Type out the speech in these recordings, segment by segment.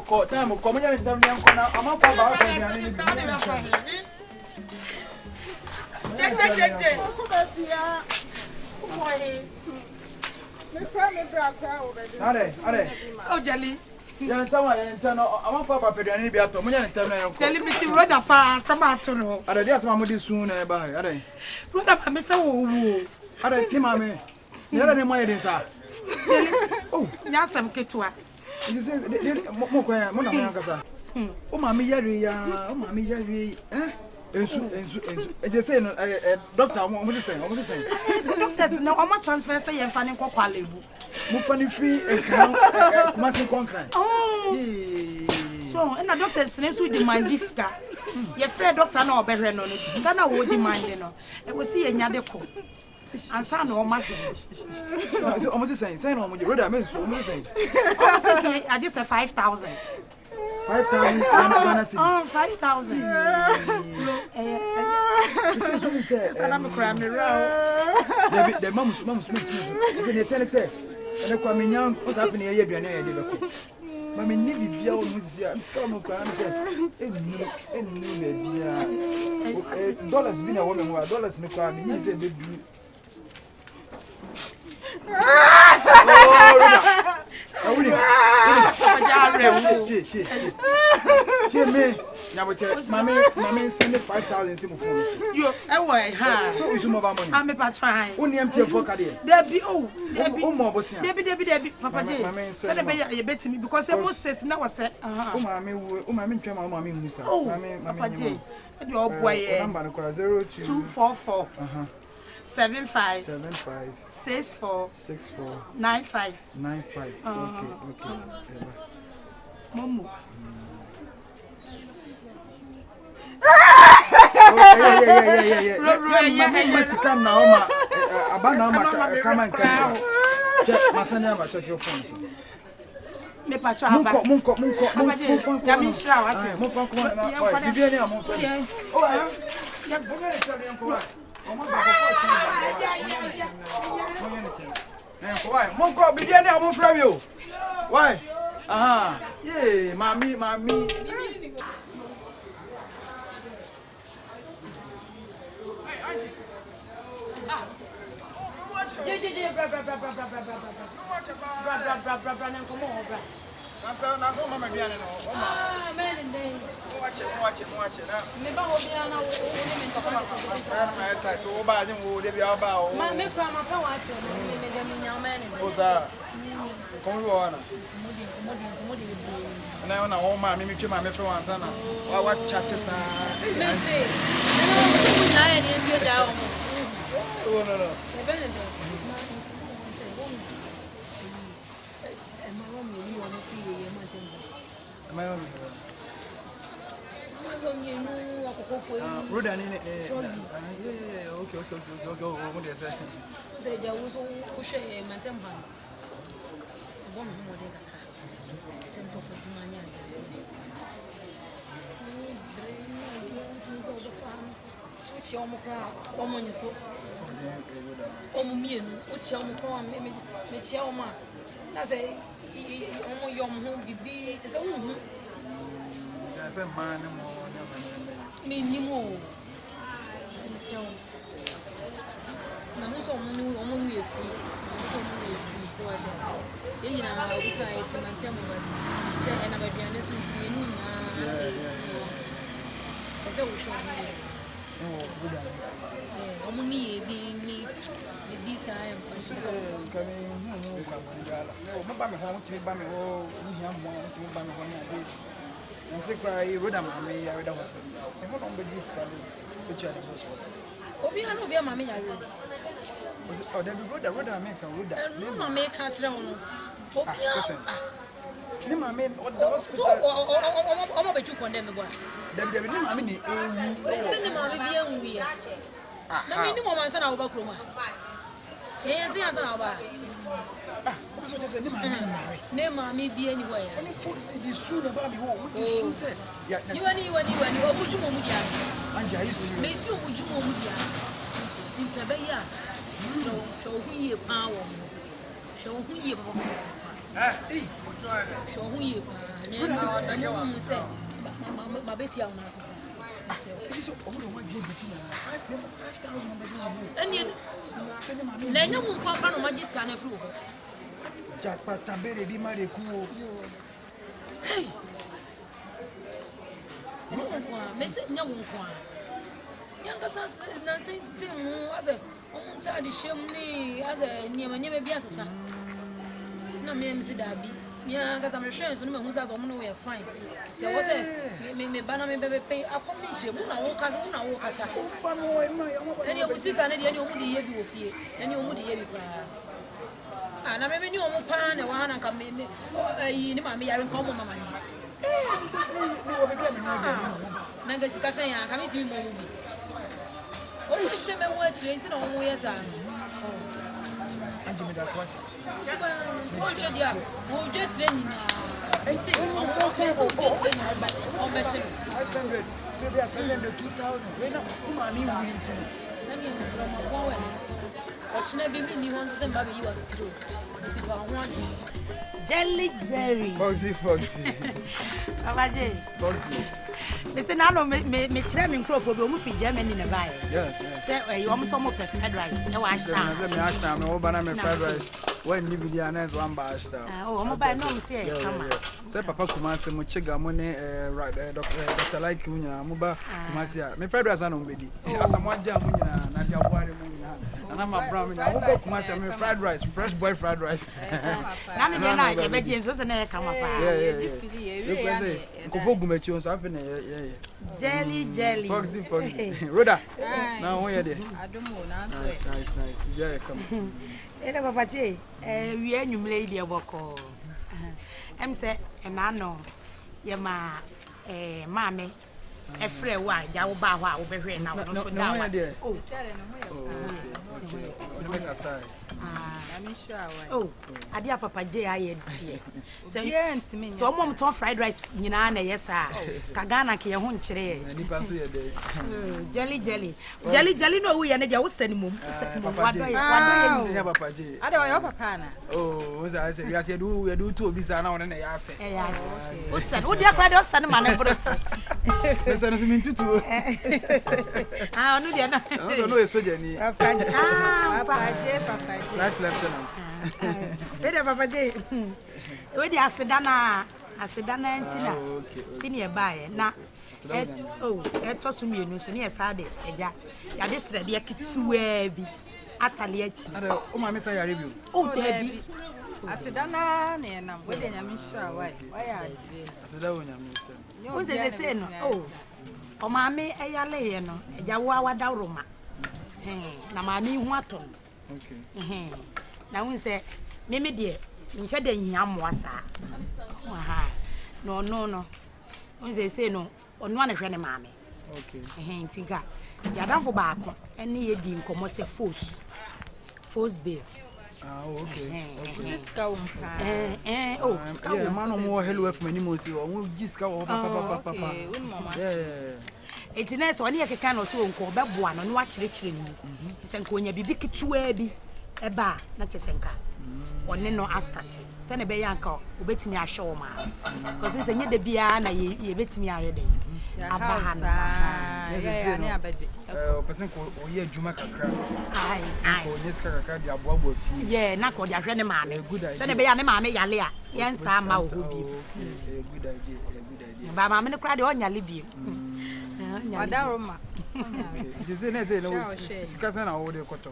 ko time ko mo nya ntam ne nko na amafo ba ko bia ni bi je ko ba bia boy me fra me bra kwa o be are o jali ya ntam no amafo ba pedua ni bi ato mo nya ntam na nko jali bi si roda pa sama to no are dia sama mo di sun na e ba are roda pa me se wo wo are ni mame ni ara ni mo ye din sa oh nya sam ketwa mo ko mo na mo yankasa o mame yare ya ensu je say no doctor mo say doctors no o ma transfer say ye fa ne kokwa lebu mo fa ni free kuma sin concrete so na doctors ne so demand this guy ye free doctor na obehwe no no this guy na wo demand no e we see ye nyade ko ansa na o ma so almost say no mo je brother me so almost say I just say 5,000 Ghana cedis. Oh, 5,000. The mom. Say they tell say, and kwa menyan o sa fini ye aduane ye de beko. Ma me ni bibia o mu sisi a, ska mo kwa na say, ennu na bia. Dollars bi na wo me ho, dollars ni kwa me ni say bedu. Me, Mammy send me 5,000 simple phone. You, so is more money. I'm a trying. Only empty for Cadia. Debbie, Debbie, Papa J. Said a bet to me because I was says now I said, Mammy, Mammy Musa. Papa J. Said your boy number 0244 75 64 95. Okay. Momo. Mexican now, Abana, come and come. Masanya, I check your phone. Me pacho haba. Munko. Ya mi shira wati. Munko. Bibiani amon. Oh, ya bugere tabi yanko. Why? Munko bibiani amon from you. Why? Aha. Yeah, mommy. Nazo mama biane no. Ah, men dey. Watch it. Me ba ho bia na wo ni me ntoko na ma eta to ba je wo de bia ba o. Ma me kra ma pa wa che no me de me nya men dey. Oza. Komo wo na. Modi. Na ona wo ma me twa ma me fe wansa na. Wa chat sa. Me say. No, mo na e ni esi da o. Oh no. E ben dey. Roda ni yeah, okay. What do you say? Say there was o share mantemba. Bon mo de ka. Tento for dumania. Ni brain so the farm. So chi o mo kra, o mo nyeso. O mo mienu, o chi o mo kra me chi o ma. Na say o mo yom ho bibi, che say hu. Ya say man mo Me ni mo. Mission. Na mo so mo ni efi. So what is it? You know, we can eat mantem but then na baby ane so ti enu na. Ese wo show me. Roda. Omo ni ebi ni bibi sa em fashion. Kami no kwa ngala. Me ba me ho ntimi ba me ho hia mo ntimi ba me ho na ade. Nse kwa roda ma me ya roda hospital. E ho no be this kind which are the hospital. Obi anu obi ma me ya roda. Was it there be roda me kan roda. No ma me ka kire wo no. Obi ni ma me the hospital. So o be tu condemn me boy. There ni ma me ni ewu. Se ni ma me bi enwu ya. Na me ni mo man sa na wo ba kroma. Ye ti ansa na wo ba. What is say ni ma me marry. Ne ma me bi eni wo ya. Any folks the soon about me wo the soon say. Ya. You ani obuju mo mu dia. Anja are you serious? Me si obuju mo mu dia. Tin ka be ya. So hu ye pa wo. So hu ye baba. Show So hu ye pa. anya mu say ma beti ya una so This is all the one big between 5,000 eni na anya mu kwa no magiska na fru Jackpot bere bi mare ku hey eni kwa mese nya wo kwa yanga sa na senti mu aze omunta di shem ni aze nyema bi asesa na me msi dabi ya nga me hwe so no me hu sa so mo no we fine se wo se me bana me bebe pe akomi je mu na wo kasa ba mo e ma ya mo ba eni obusika ne de eni omu de ye bi ofie eni omu de ye bi pa na me ni omu pa na wa na ka me yi ni ma me yare nko mo mama ni ni wo be me no na nga sika sen ya ka me ti mo mu bi o ti se me wo atire nti na wo ye sa Anjimi that's what o je dia wo je training na isi o mo se so je training o be se 500 they are selling the 2,000 we na kuma mi wuri nti na ni msro mo bo we ni o china bi mi ni ho se mba be yi wa so tiro ti fa ho adu Jelly Jerry. Foxy Baba J. Foxy Listen, I know me chere me nkro problem mu fi Germany na buy. yeah Say you almost some fried rice. E wa ashta. me ashta me wo bana me fried rice when ni video na so amba ashta Oh, I'm buy no me say come. Say papa kuma se mo chiga mo ne Dr. Like mu nyina mo ba kuma se me fried rice na mo bedi asamo agya mo nyina na dia boare mo nyina na ma bra mo nyina mo ba kuma se me fried rice fresh boy fried rice Na me na ye be je so se na ye kama pa. yeah ko fogu me chion so afi na Jelly. Foxy Roda na ho ye de adomo na so nice yeah come Ere Papa J, we anwumle ide boko. Em say na no ye ma maame e frɛ wa ja wo ba ho a wo behwe na wo so da wa. Oh, oh, adia Papa J aye die. Say so mom ton fried rice nyina na yes a. Ka Ghana ke ye ho nkyere. Nipa so ye de. Jelly no we ye ne dia wo sani mom. Wado ye Say Papa J. ade wa yo papa na Oh, we say we say do to obi sa na wona na ya se. Yes. Wo sani, wo dia kra de wo sani ma na bro so. Me say no so min tutu. Ah, onu dia na. No e soja ni. Papa J Life lieutenant. Ede Papa J. We di asedana ntina. Tini e bae na to so mienu so ne e sa de eja. Ya de srede ya kituwa bi. Atale achi. Ada o ma me say yare bi. Oh, Debbie. Asidana na enam we de nyame hwa why ade Asida wo nya me say. Unze se no. Oh. O ma me eyale ye no. Eja wo awada roma. Na ma me hu aton. Okay. Na unse me de me hye de hia moasa. Aha. No. Unze se no. Onu ana hwe ne ma me. Okay. Ntinga. Ya danfo baako ene ye di nkomo se force bill. Ah, okay. Siska umpa Oh, ska yeah, man mo hello from any mo si o mo giska o papa. Yeah. Etina so ne ye keka no so nko beboa no no akyerekere ni. Se nko nya bibi ketuwa bi eba na chesenka. One no astati. Se ne be yanka obetimi ahwe wo ma. Because se nye de bia na ye betimi aye den. abahana ya ne abaje person ko oye adwuma kakra ai ko nyesika kakra dia boabo fi yeah na ko dia hwe ne maame se ne be ya ne maame yale a yen sa ma wo bi good idea ba maame ne kra de onyale bi adaroma it say na say no sikasa na wo de koto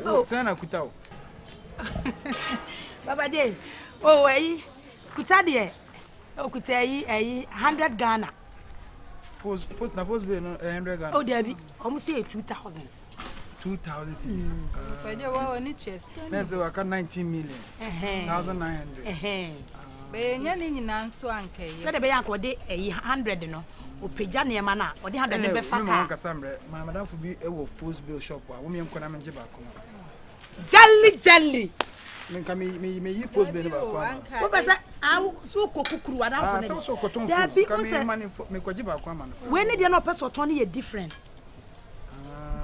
oh say na kutao baba de oh ayi kuta de o kuta ayi 100 Ghana foot na first be no 100 Ghana oh there be almost say 2000 cedis pede wo ni chest na say waka 19 million 1900 be nya ni nyina nso ankai se de be yank o de 100 no o peja ne ma na o de 100 ne be fa ka ka kasamre ma madam fu bi e wo first bill shop a wo me enko na menje ba ko jelly menka me yi first bill ba ko o be se awu so kokukuru wa dan fo ne so koton da fu bi ka o me se mani me kwaji ba ko ama no we ne de no person ton ye different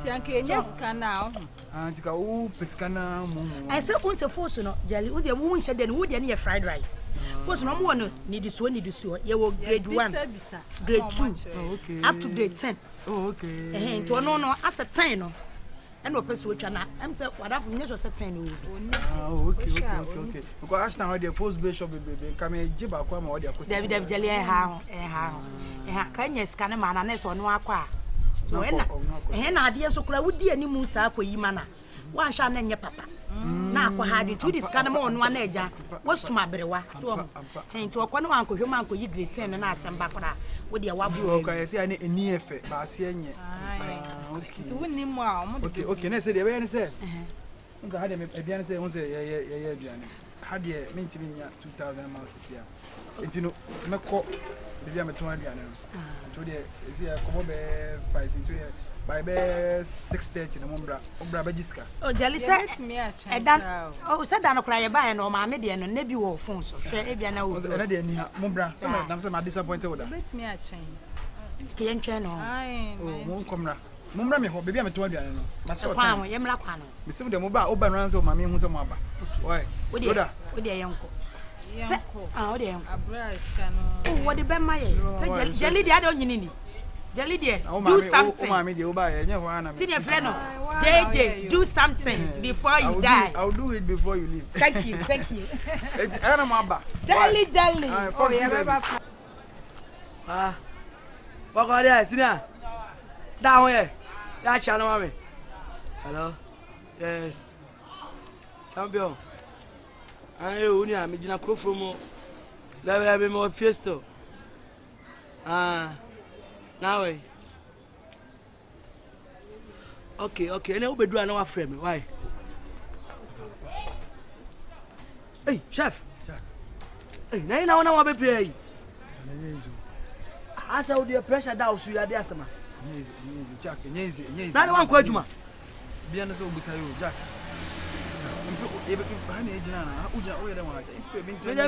ti ankai nya ska na antika o pesika na mu I say unse force no jelly wo de mu nche de no wo de ne fried rice First no more no need so you will grade 1 grade 2 up to grade 10 okay to no as a 10 no and no person which na am say what have me just 10 okay because Ashton how the first bishop be come jiba kwa ma o dia ko David jeli ha kan yes kan ma na so no akwa so na ade so kura wudi animu sa akoyi mana wan sha na nye papa na akwa ha de to this kan ma ono na eja wasuma berewa so to okwa no wan kohwe man koyi grade 10 na asemba kora wodi ya wabu okay say ani eni efe ba ase enye okay so wonni mu a okay na say de be say unza ha de me abiane say unza ye abiane ha de mentimi nya 2000 miles sia entino meko bia me to abiane no to de say komo be 5 into by be 6:30 no mbra ba jiska oh jali say edan oh say dan kura ye ba no ma me de no na bi wo phone so hwe ebia na wo na de ni ha mbra say na say ma disappointed with that bet me a train ke yen twa no oh mo komra mbra me ho bia me to abiane no na say kwa ho ye mra kwa no me sim de mo ba oba no answer ma me hu say mo aba why odi yenko odi yenko abra iska no wodi be ma ye say jali de ade onyini ni Jelly dear, do something. JJ, do something before you die. I'll do it before you leave. Thank you. Jelly. Oh, yeah, what are you doing? Down here. That's your mommy. Hello? Yes. Champion. I know you are making a call from me. Let me have more fiesta. Now okay. Now we do another frame. Why? Hey, chef. Hey, now I be pay. I saw the pressure down so you are there sama. Jack, Now one kwa juma. Bia na so busa yo, Jack.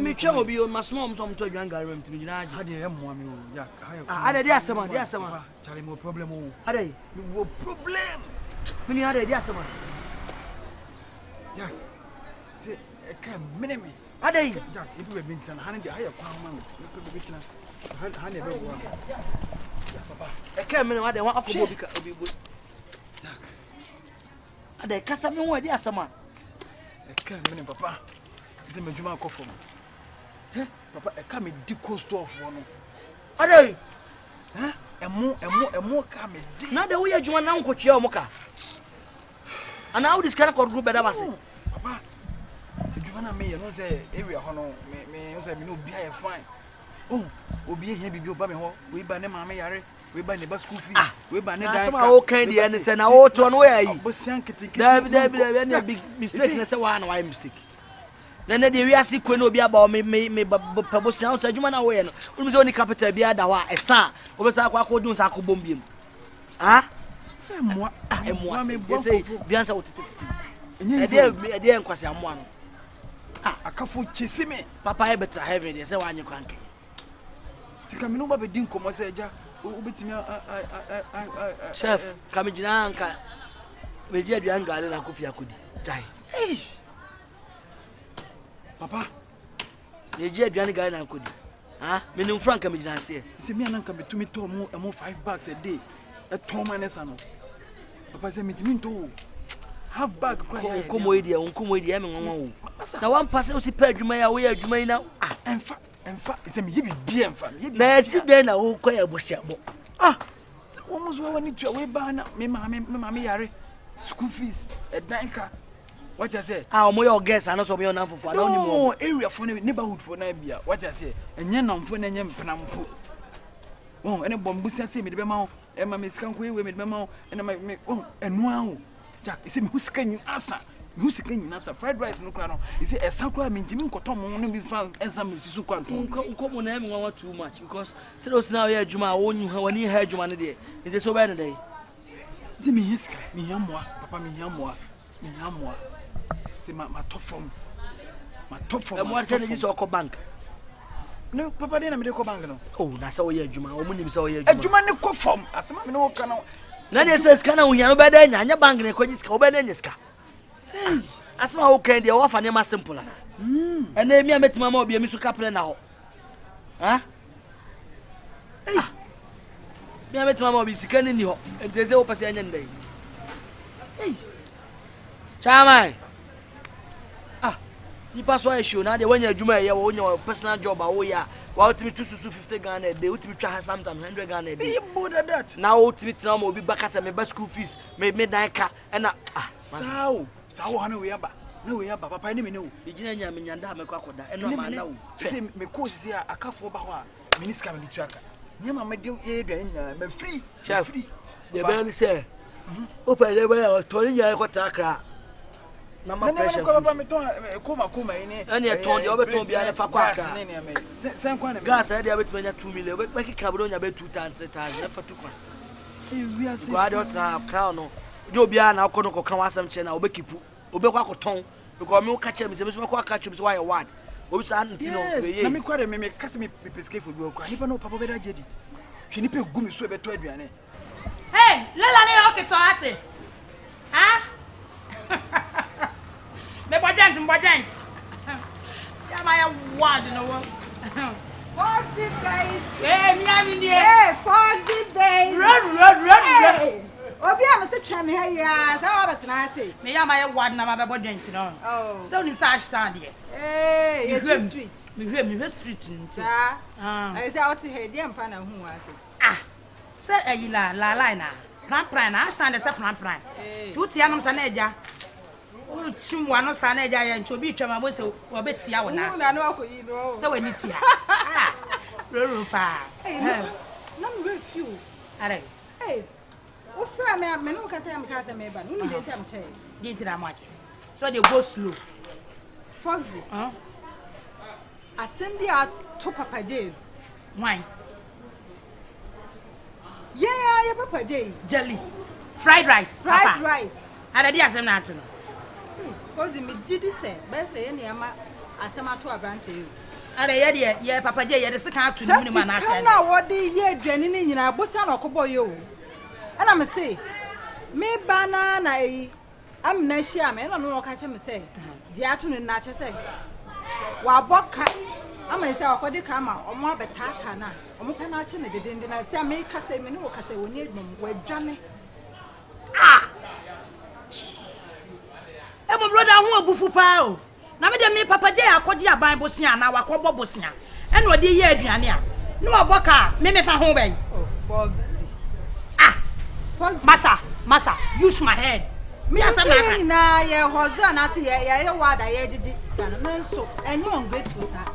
Me twa obi o masmom so mto dwan gare mtimi gina aje. Hade e mo ami o, Jack. Ade dia asema. Chale mo problem o. Ade, wo problem. Me ni ade dia asema. Jack. Se e ka minemi. Ade, Jack, if we been tan hane dia haye kwa man. Be bitina. Hane be wo. Papa. E ka minemi ade wa akobo bi ka obi bo. Jack. Ade kasa me wo ade asema. E ka minemi papa. Ze medjuma akofo. Papa e ka me di cost of no. Ade. Emo ka me di. Na de wo ye djuma na nkotwea o muka. Ana how this kind of group better base. Papa. Djuma na me no say area ho no me say me no bia e fine. Oh, obi e hia bibi oba me ho. We ba ne ma me yare. We ba ne ba school fees. We ba ne dai. Sama o kan de ne say na o to no ya yi. Bosian kitikiti. David any big mistake na say why mistake. Na de wi ase ko na obi aba o me pabosian so adwuma na wo ye no. Unu say oni capital bia da wa esa. Obesa akwa akodun sa akobom biem. Say moi. Moi me say bien sa otititi. Ede enkwase amoa no. Akafo chesi me. Papa e better heaven dey say wa anyi kwanke. Tika me no ba be din komo say eja. Obetimi chef kamijina anka meji aduan gale na kofi akodi jai papa meji aduan gale na akodi menim frank kamijina se se me ananka betumi to mo 5 bags a day e to manesa no papa se mitimi to half bag kwa ya komo edi e me nwanwa wo na one pass o si pa adwuma ya wo ya adwuma yi na Enfa, it's a me be enfa. Na eti den na wo kwa ya bohyiabo. So almost we want to we ba na me mama yare. School fees, a danka. What I say? Omo your guest and so me on for na oni mo. Area for neighborhood for na bia. What I say? Enye na mfo na enye mpena mpo. Ene bombu say me de be ma e ma me sika ko e we me de be ma ene ma me enu awo. Jack, ise me husika nyu asa. Music in nasa fried rice no kra no you say esakwa mentimi nkoto mo no bi fa ensam sisu kwanto nko mo na me nwa too much because say those now ya adwuma wonu ha wani ha adwuma no de ite so ba no dey say me hiska me hiamoa papa me hiamoa say ma top form e mo say na so ko bank no papa dey na me dey ko bank no na say wo ya adwuma o mo nim say wo ya adwuma ne ko form asema me no ka no na dey say ska na wo hia no be dey nya bank ne ko jiska wo be dey nyiska asema wo kan dey wo fa ne ma simple na And then me met mama be me so kapre na ho. Ha? Hey. Me met mama be sika ni ho. Ente se wo pese anya ndai. Hey. Chama. You pass why show now. They when you juma here, when your personal job, yeah, well, to me 250 Ghana a day, to me try sometimes 100 Ghana a day. You more than that. Now, to me now, be back as my school fees, me car, and sao, hana we aba. No we aba, papa ni me no. Virginia me nyanda me kwakoda, and no man now. Say me course here, a car for bawa, minister me tuaka. Nyama me deal Adrian, me free, free. The barely say, open the way, or Tony, I got Takra. Na ma pressure koma ini ani e ton de obeton bia na fa kwa ka sen kwa na gas e de abetmanya 2 million we kika bro nya be 2 times 3 times na fa tu kwa we are kwa de otra crown no de obia na akọ no ko kan wasam che na obekipu obekwa akoton because me ka che me se me so kwa ka che me so why word obi sa anti no we na me kwa de me kase me pesque fo bi okwa nipa no papa be da jedi hwe nipa gumi so be to aduane hey lela ni o ke to ate ha me bodent ya my word no one Foggy days. hey me am in there Hey, foggy days. run Obi am say twa me ha ya, say wa betina say. me ya my word na my bodent no Oh. so ni sa stand here Hey, you street. me street ni Sa. ah I say out here dey mpa na hu ase. ah say ayila la line na plan na stand say plan tu tia no sa na eja o chimwa no sa na eja ya nto bi twama mo se wo betia wo na Na no akoyi no. se wani tia ah roro pa Hey, no me refuse. are Hey. O fra me no ka say me ba. No dey tell me che. dey tira much so they go slow Foxy. Asem bi a to Papa J. why Yeah, Papa J. jelly fried rice Fried rice. are dey asem na atu no Foxy me didi say, be say any ama asem ato abrante you. are ye papa je ye de sika atu ni mu na ase na wodi ye aduane ni nyina bosa na okobo yo. Ana me say, me bana na yi amna hia me no no ka che me say, di ato ni na che say. Wa boka ama say akodi ka ma omo abetata na. Omo pe na che ne dedende na say me ka say me no ka say woni adwum wa dwane. mo brother hu obufu pa o na me de me papa je akodi aban bosia na wakobo bosia e na odi ye aduane a no oboka me fa ho ben Oh, Foxy. Foxy masa use my head me asem na na ye hozo na say ye wada ye didi scan me so enye on grateful sa.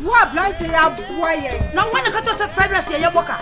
Boa blante ya boa ye. na wona ka to say fried rice ye boka